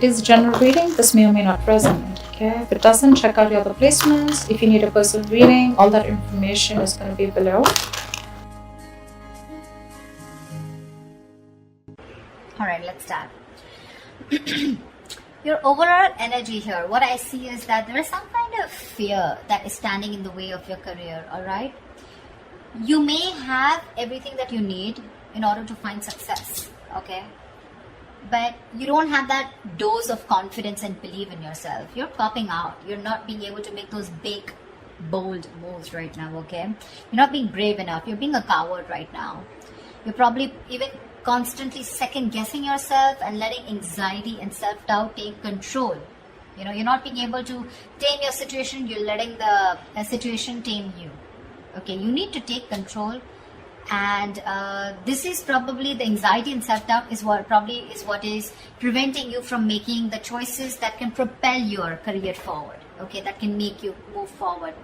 It is general reading. This may or may not resonate. Okay, if it doesn't, check out your other placements. If you need a personal reading, all that information is going to be below. Alright, let's start. Your overall energy here, what I see is that there is some kind of fear that is standing in the way of your career, alright? You may have everything that you need in order to find success, okay? But you don't have that dose of confidence and belief in yourself. You're popping out. You're not being able to make those big, bold moves right now, okay? You're not being brave enough. You're being a coward right now. You're probably even constantly second guessing yourself and letting anxiety and self-doubt take control. You know, you're not being able to tame your situation. You're letting the situation tame you. Okay, you need to take control. And this is probably the anxiety and self-doubt is what is preventing you from making the choices that can propel your career forward. Okay, that can make you move forward.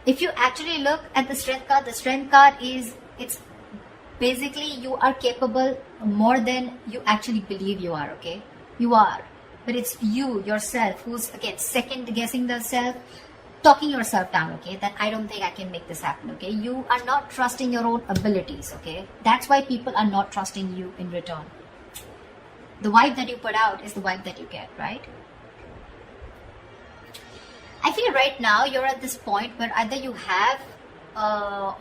If you actually look at the strength card is, it's basically you are capable more than you actually believe you are, okay? You are. But it's you, yourself, who's, again, second guessing the self, talking yourself down, okay? That I don't think I can make this happen, okay? You are not trusting your own abilities, okay? That's why people are not trusting you in return. The vibe that you put out is the vibe that you get, right? I feel right now you're at this point where either you have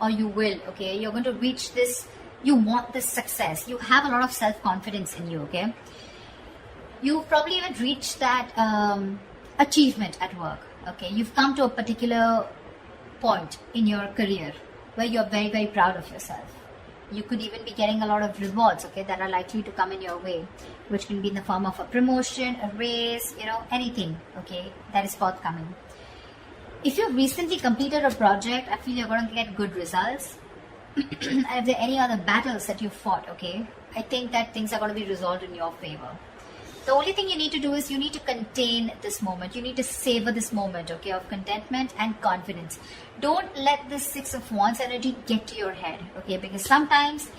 or you will, okay? You're going to reach this. You want this success. You have a lot of self-confidence in you, okay? You've probably even reached that achievement at work, okay? You've come to a particular point in your career where you're very, very proud of yourself. You could even be getting a lot of rewards, okay, that are likely to come in your way, which can be in the form of a promotion, a raise, you know, anything, okay, that is forthcoming. If you've recently completed a project, I feel you're going to get good results. And if there are any other battles that you fought, okay, I think that things are going to be resolved in your favor. The only thing you need to do is you need to contain this moment. You need to savor this moment, okay, of contentment and confidence. Don't let this Six of Wands energy get to your head, okay, because sometimes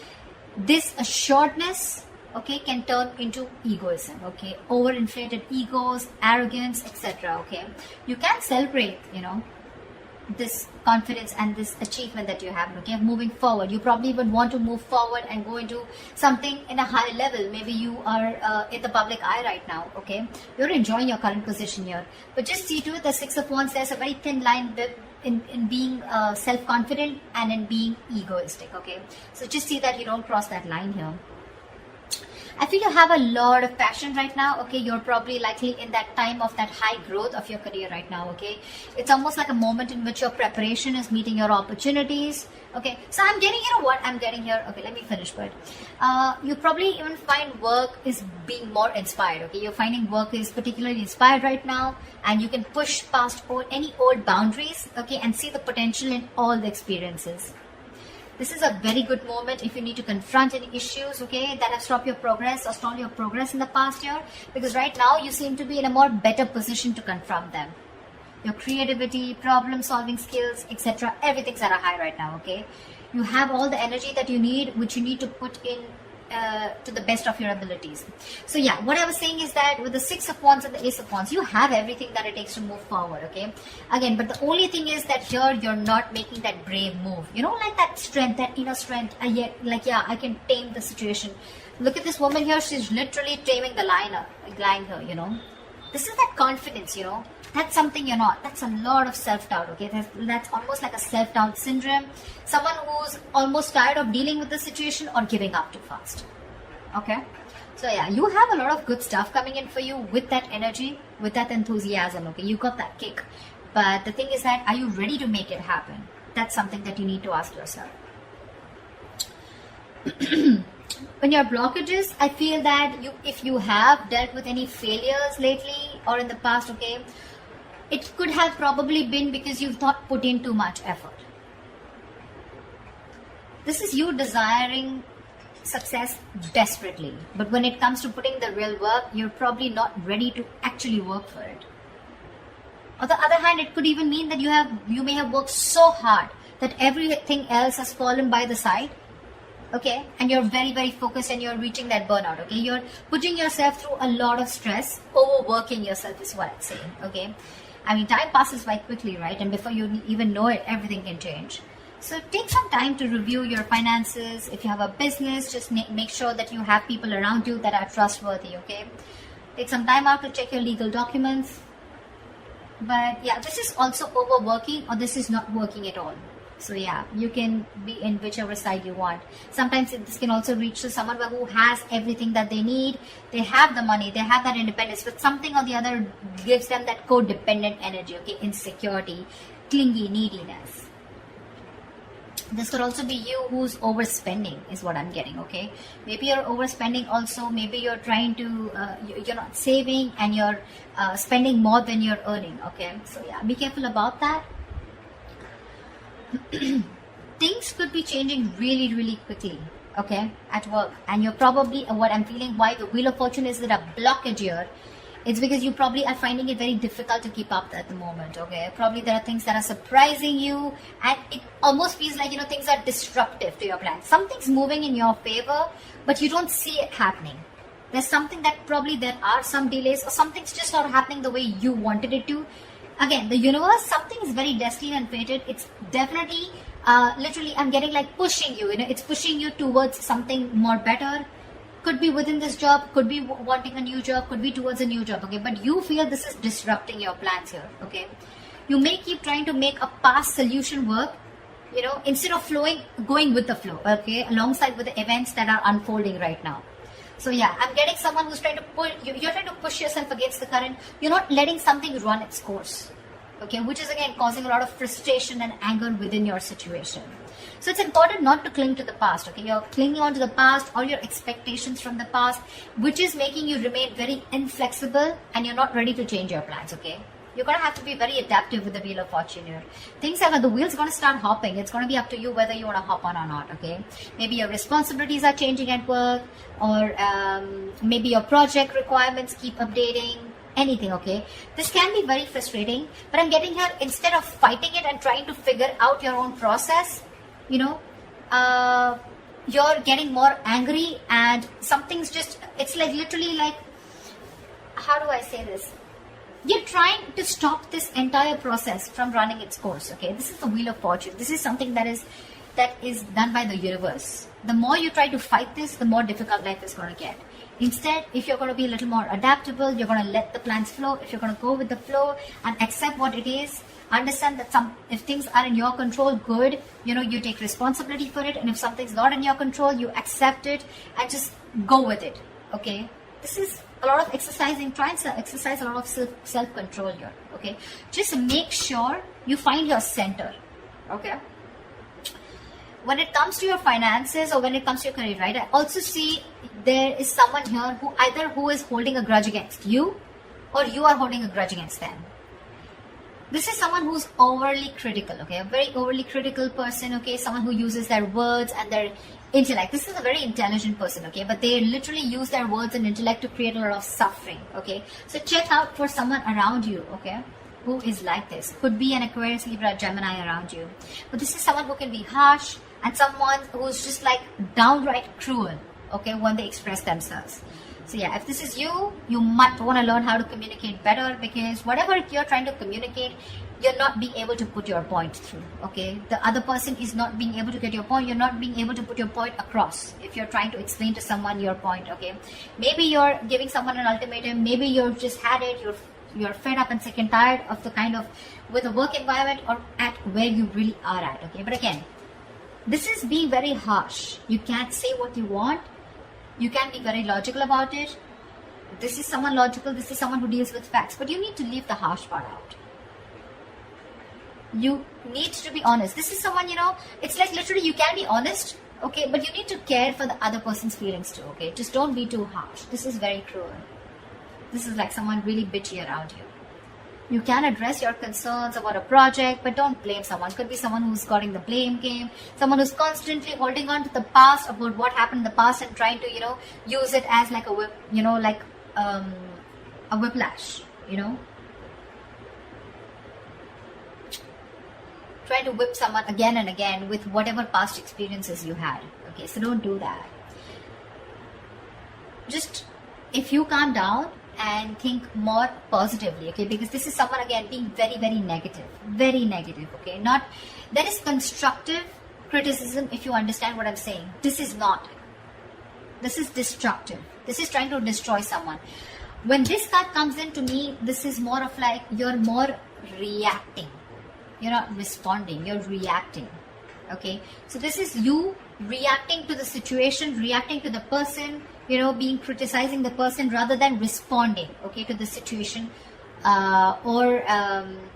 this assuredness, okay, can turn into egoism, okay, overinflated egos, arrogance, etc., okay. You can celebrate, you know, this confidence and this achievement that you have, okay, moving forward. You probably would want to move forward and go into something in a high level. Maybe you are in the public eye right now, okay, you're enjoying your current position here, but just see to it, the Six of Wands, there's a very thin line in being self-confident and in being egoistic, okay, so just see that you don't cross that line here. I feel you have a lot of passion right now, okay. You're probably likely in that time of that high growth of your career right now, okay. It's almost like a moment in which your preparation is meeting your opportunities, okay. So I'm getting, you know what I'm getting here, okay, let me finish, but you probably even find work is being more inspired, okay. You're finding work is particularly inspired right now, and you can push past any old boundaries, okay, and see the potential in all the experiences. This is a very good moment if you need to confront any issues, okay, that have stopped your progress or stalled your progress in the past year, because right now you seem to be in a more better position to confront them. Your creativity, problem solving skills, etc., everything's at a high right now, okay. You have all the energy that you need, which you need to put in to the best of your abilities. So yeah, what I was saying is that with the Six of Wands and the Ace of Wands, you have everything that it takes to move forward, okay. Again, but the only thing is that here you're not making that brave move, you know, like that strength, that inner strength, like, yeah, I can tame the situation. Look at this woman here, she's literally taming the lion here, you know. This is that confidence, you know. That's something you're not. That's a lot of self-doubt, okay. That's almost like a self-doubt syndrome. Someone who's almost tired of dealing with the situation or giving up too fast, okay. So yeah, you have a lot of good stuff coming in for you with that energy, with that enthusiasm, okay. You got that kick, but the thing is that, are you ready to make it happen? That's something that you need to ask yourself. When your blockages, I feel that if you have dealt with any failures lately or in the past, okay, it could have probably been because you've not put in too much effort. This is you desiring success desperately, but when it comes to putting the real work, you're probably not ready to actually work for it. On the other hand, it could even mean that you may have worked so hard that everything else has fallen by the side, okay, and you're very, very focused and you're reaching that burnout, okay? You're putting yourself through a lot of stress, overworking yourself is what I'm saying, okay? I mean, time passes by quickly, right? And before you even know it, everything can change. So take some time to review your finances. If you have a business, just make sure that you have people around you that are trustworthy, okay? Take some time out to check your legal documents. But yeah, this is also overworking, or this is not working at all. So yeah, you can be in whichever side you want. Sometimes this can also reach to someone who has everything that they need. They have the money, they have that independence, but something or the other gives them that codependent energy, okay? Insecurity, clingy, neediness. This could also be you who's overspending is what I'm getting, okay? Maybe you're overspending also. Maybe you're trying to, you're not saving and you're spending more than you're earning, okay? So yeah, be careful about that. Things could be changing really, really quickly, okay, at work. And you're probably, what I'm feeling, why the Wheel of Fortune is at a blockage here, it's because you probably are finding it very difficult to keep up at the moment, okay? Probably there are things that are surprising you, and it almost feels like, things are disruptive to your plans. Something's moving in your favor, but you don't see it happening. There's something that probably there are some delays, or something's just not happening the way you wanted it to. Again, the universe, something is very destined and fated. It's definitely, literally, I'm getting like pushing you, it's pushing you towards something more better. Could be within this job, could be wanting a new job, could be towards a new job, okay? But you feel this is disrupting your plans here, okay? You may keep trying to make a past solution work, instead of going with the flow, okay? Alongside with the events that are unfolding right now. So yeah, I'm getting someone who's trying to pull, you're trying to push yourself against the current. You're not letting something run its course, okay? Which is again causing a lot of frustration and anger within your situation. So it's important not to cling to the past, okay? You're clinging on to the past or your expectations from the past, which is making you remain very inflexible and you're not ready to change your plans, okay? You're going to have to be very adaptive with the Wheel of Fortune here. Things are, the wheel's going to start hopping. It's going to be up to you whether you want to hop on or not, okay? Maybe your responsibilities are changing at work, or maybe your project requirements keep updating. Anything, okay? This can be very frustrating, but I'm getting here, instead of fighting it and trying to figure out your own process, you're getting more angry, and something's just, it's like literally like, how do I say this? You're trying to stop this entire process from running its course, okay? This is the Wheel of Fortune. This is something that is done by the universe. The more you try to fight this, the more difficult life is going to get. Instead, if you're going to be a little more adaptable, you're going to let the plans flow. If you're going to go with the flow and accept what it is, understand that if things are in your control, good, you take responsibility for it. And if something's not in your control, you accept it and just go with it, okay? This is a lot of exercising. Try and exercise a lot of self-control here, okay? Just make sure you find your center, okay? When it comes to your finances or when it comes to your career, right, I also see there is someone here who is holding a grudge against you, or you are holding a grudge against them. This is someone who's overly critical, okay? A very overly critical person, okay? Someone who uses their words and their intellect. This is a very intelligent person, okay? But they literally use their words and intellect to create a lot of suffering, okay? So check out for someone around you, okay, who is like this. Could be an Aquarius, Libra, Gemini around you. But this is someone who can be harsh and someone who's just like downright cruel, okay, when they express themselves. So yeah, if this is you, you might want to learn how to communicate better, because whatever you're trying to communicate, you're not being able to put your point through, okay? The other person is not being able to get your point. You're not being able to put your point across if you're trying to explain to someone your point, okay? Maybe you're giving someone an ultimatum. Maybe you've just had it. You're fed up and sick and tired of the kind of, with the work environment or at where you really are at, okay? But again, this is being very harsh. You can't say what you want. You can be very logical about it. This is someone logical. This is someone who deals with facts. But you need to leave the harsh part out. You need to be honest. This is someone, it's like literally you can be honest, okay? But you need to care for the other person's feelings too, okay? Just don't be too harsh. This is very cruel. This is like someone really bitchy around you. You can address your concerns about a project, but don't blame someone. Could be someone who's got in the blame game, someone who's constantly holding on to the past, about what happened in the past, and trying to, use it as like a whip, like a whiplash, Try to whip someone again and again with whatever past experiences you had, okay? So don't do that. Just, if you calm down and think more positively, okay, because this is someone again being very, very negative, okay? Not, there is constructive criticism, if you understand what I'm saying. This is not. This is destructive. This is trying to destroy someone. When this card comes in, to me, this is more of like you're more reacting. You're not responding, you're reacting. Okay, so this is you reacting to the situation, reacting to the person, you know, criticizing the person rather than responding, okay, to the situation or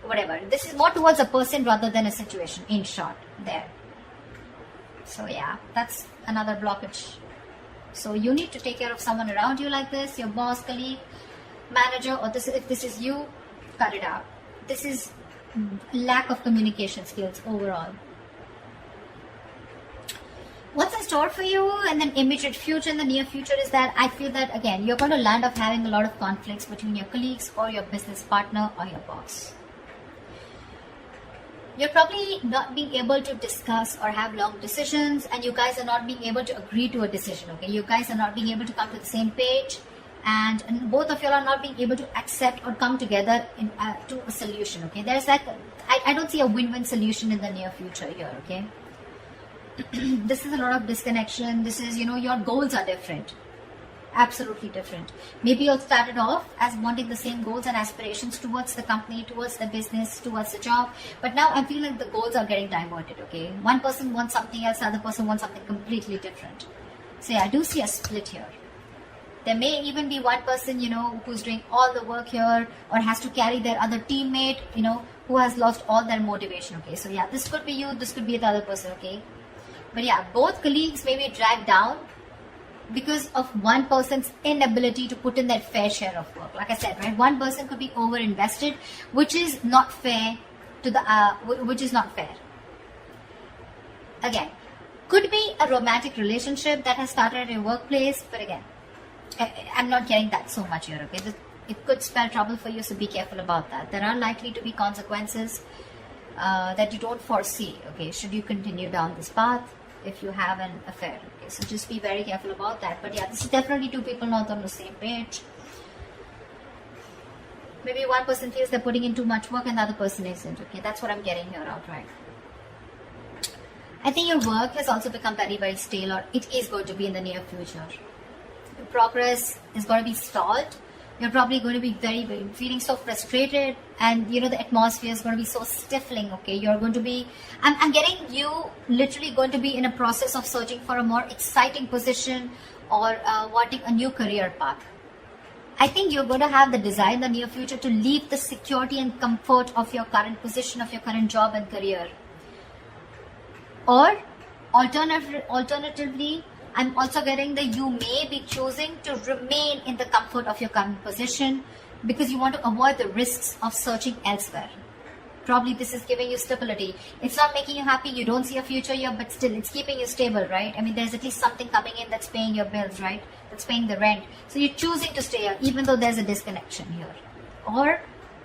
whatever. This is more towards a person rather than a situation, in short, there. So yeah, that's another blockage. So you need to take care of someone around you like this, your boss, colleague, manager, or this, if this is you, cut it out. This is lack of communication skills overall. What's in store for you in the immediate future, in the near future, is that I feel that again you're going to land up having a lot of conflicts between your colleagues or your business partner or your boss. You're probably not being able to discuss or have long decisions, and you guys are not being able to agree to a decision, okay? You guys are not being able to come to the same page, and both of you are not being able to accept or come together to a solution, okay? There's like, I don't see a win-win solution in the near future here, okay? This is a lot of disconnection. This is, you know, your goals are different. Absolutely different. Maybe you started off as wanting the same goals and aspirations towards the company, towards the business, towards the job, but now I feel like the goals are getting diverted, okay? One person wants something else, the other person wants something completely different. So yeah, I do see a split here. There may even be one person, you know, who's doing all the work here or has to carry their other teammate, you know, who has lost all their motivation, okay? So yeah, this could be you, this could be the other person, okay? But yeah, both colleagues may be dragged down because of one person's inability to put in their fair share of work. Like I said, right? One person could be over-invested, which is not fair to the, which is not fair. Again, could be a romantic relationship that has started at your workplace, but again, I'm not getting that so much here, okay? It could spell trouble for you, so be careful about that. There are likely to be consequences that you don't foresee, okay? Should you continue down this path if you have an affair, okay? So just be very careful about that. But yeah, this is definitely two people not on the same page. Maybe one person feels they're putting in too much work and the other person isn't, okay? That's what I'm getting here outright. I think your work has also become very, very stale, or it is going to be in the near future. Your progress is going to be stalled. You're probably going to be feeling so frustrated, and you know the atmosphere is going to be so stifling, okay? You're going to be, I'm getting you literally going to be in a process of searching for a more exciting position or wanting a new career path. I think you're going to have the desire in the near future to leave the security and comfort of your current position, of your current job and career. Or alternatively, I'm also getting that you may be choosing to remain in the comfort of your current position because you want to avoid the risks of searching elsewhere. Probably this is giving you stability. It's not making you happy, you don't see a future here, but still it's keeping you stable, right? I mean, there's at least something coming in that's paying your bills, right? That's paying the rent. So you're choosing to stay here even though there's a disconnection here. Or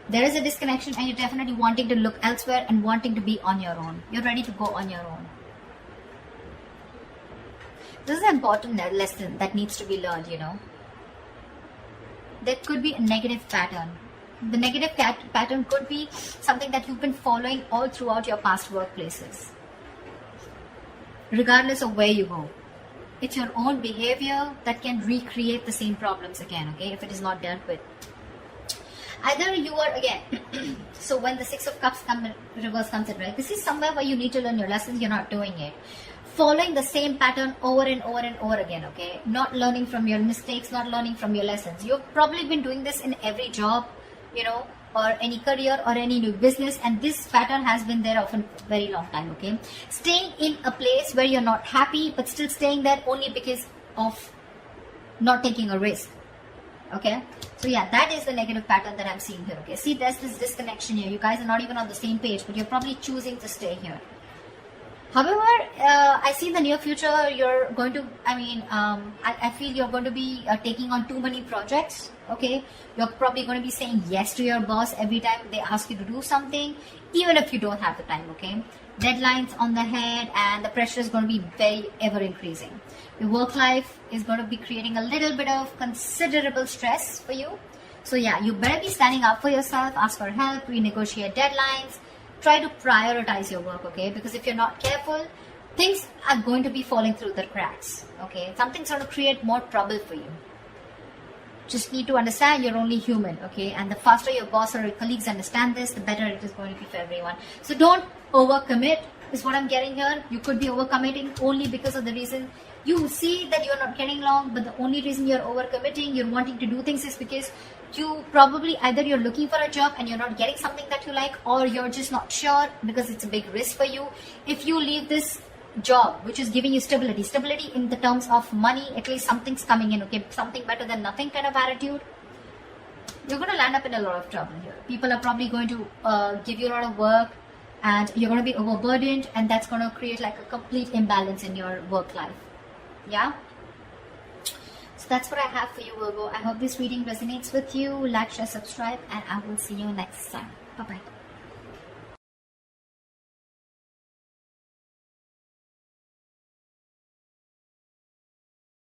there is a disconnection and you're definitely wanting to look elsewhere and wanting to be on your own. You're ready to go on your own. This is an important lesson that needs to be learned, you know. There could be a negative pattern. The negative pattern could be something that you've been following all throughout your past workplaces. Regardless of where you go. It's your own behavior that can recreate the same problems again, okay, if it is not dealt with. Either you are, again, so when the Six of Cups reverse comes in, right, this is somewhere where you need to learn your lessons, you're not doing it. Following the same pattern over and over and over again, okay? Not learning from your mistakes, not learning from your lessons. You've probably been doing this in every job, you know, or any career or any new business, and this pattern has been there for a very long time, okay? Staying in a place where you're not happy, but still staying there only because of not taking a risk, okay? So yeah, that is the negative pattern that I'm seeing here, okay? See, there's this disconnection here. You guys are not even on the same page, but you're probably choosing to stay here. However, I see in the near future you're going to, I feel you're going to be taking on too many projects, okay? You're probably going to be saying yes to your boss every time they ask you to do something, even if you don't have the time, okay? Deadlines on the head, and the pressure is going to be very ever increasing. Your work life is going to be creating a little bit of considerable stress for you. So yeah, you better be standing up for yourself, ask for help, renegotiate deadlines, try to prioritize your work, okay? Because if you're not careful, things are going to be falling through the cracks, okay? Something's going to create more trouble for you. Just need to understand you're only human, okay? And the faster your boss or your colleagues understand this, the better it is going to be for everyone. So don't overcommit, is what I'm getting here. You could be overcommitting only because of the reason you see that you're not getting along, but the only reason you're overcommitting, you're wanting to do things, is because you probably either you're looking for a job and you're not getting something that you like, or you're just not sure because it's a big risk for you. If you leave this job which is giving you stability in the terms of money, at least something's coming in, okay, something better than nothing kind of attitude, you're going to land up in a lot of trouble here. People are probably going to give you a lot of work, and you're going to be overburdened, and that's going to create like a complete imbalance in your work life. Yeah, so that's what I have for you, Virgo. I hope this reading resonates with you. Like, share, subscribe, and I will see you next time. Bye bye.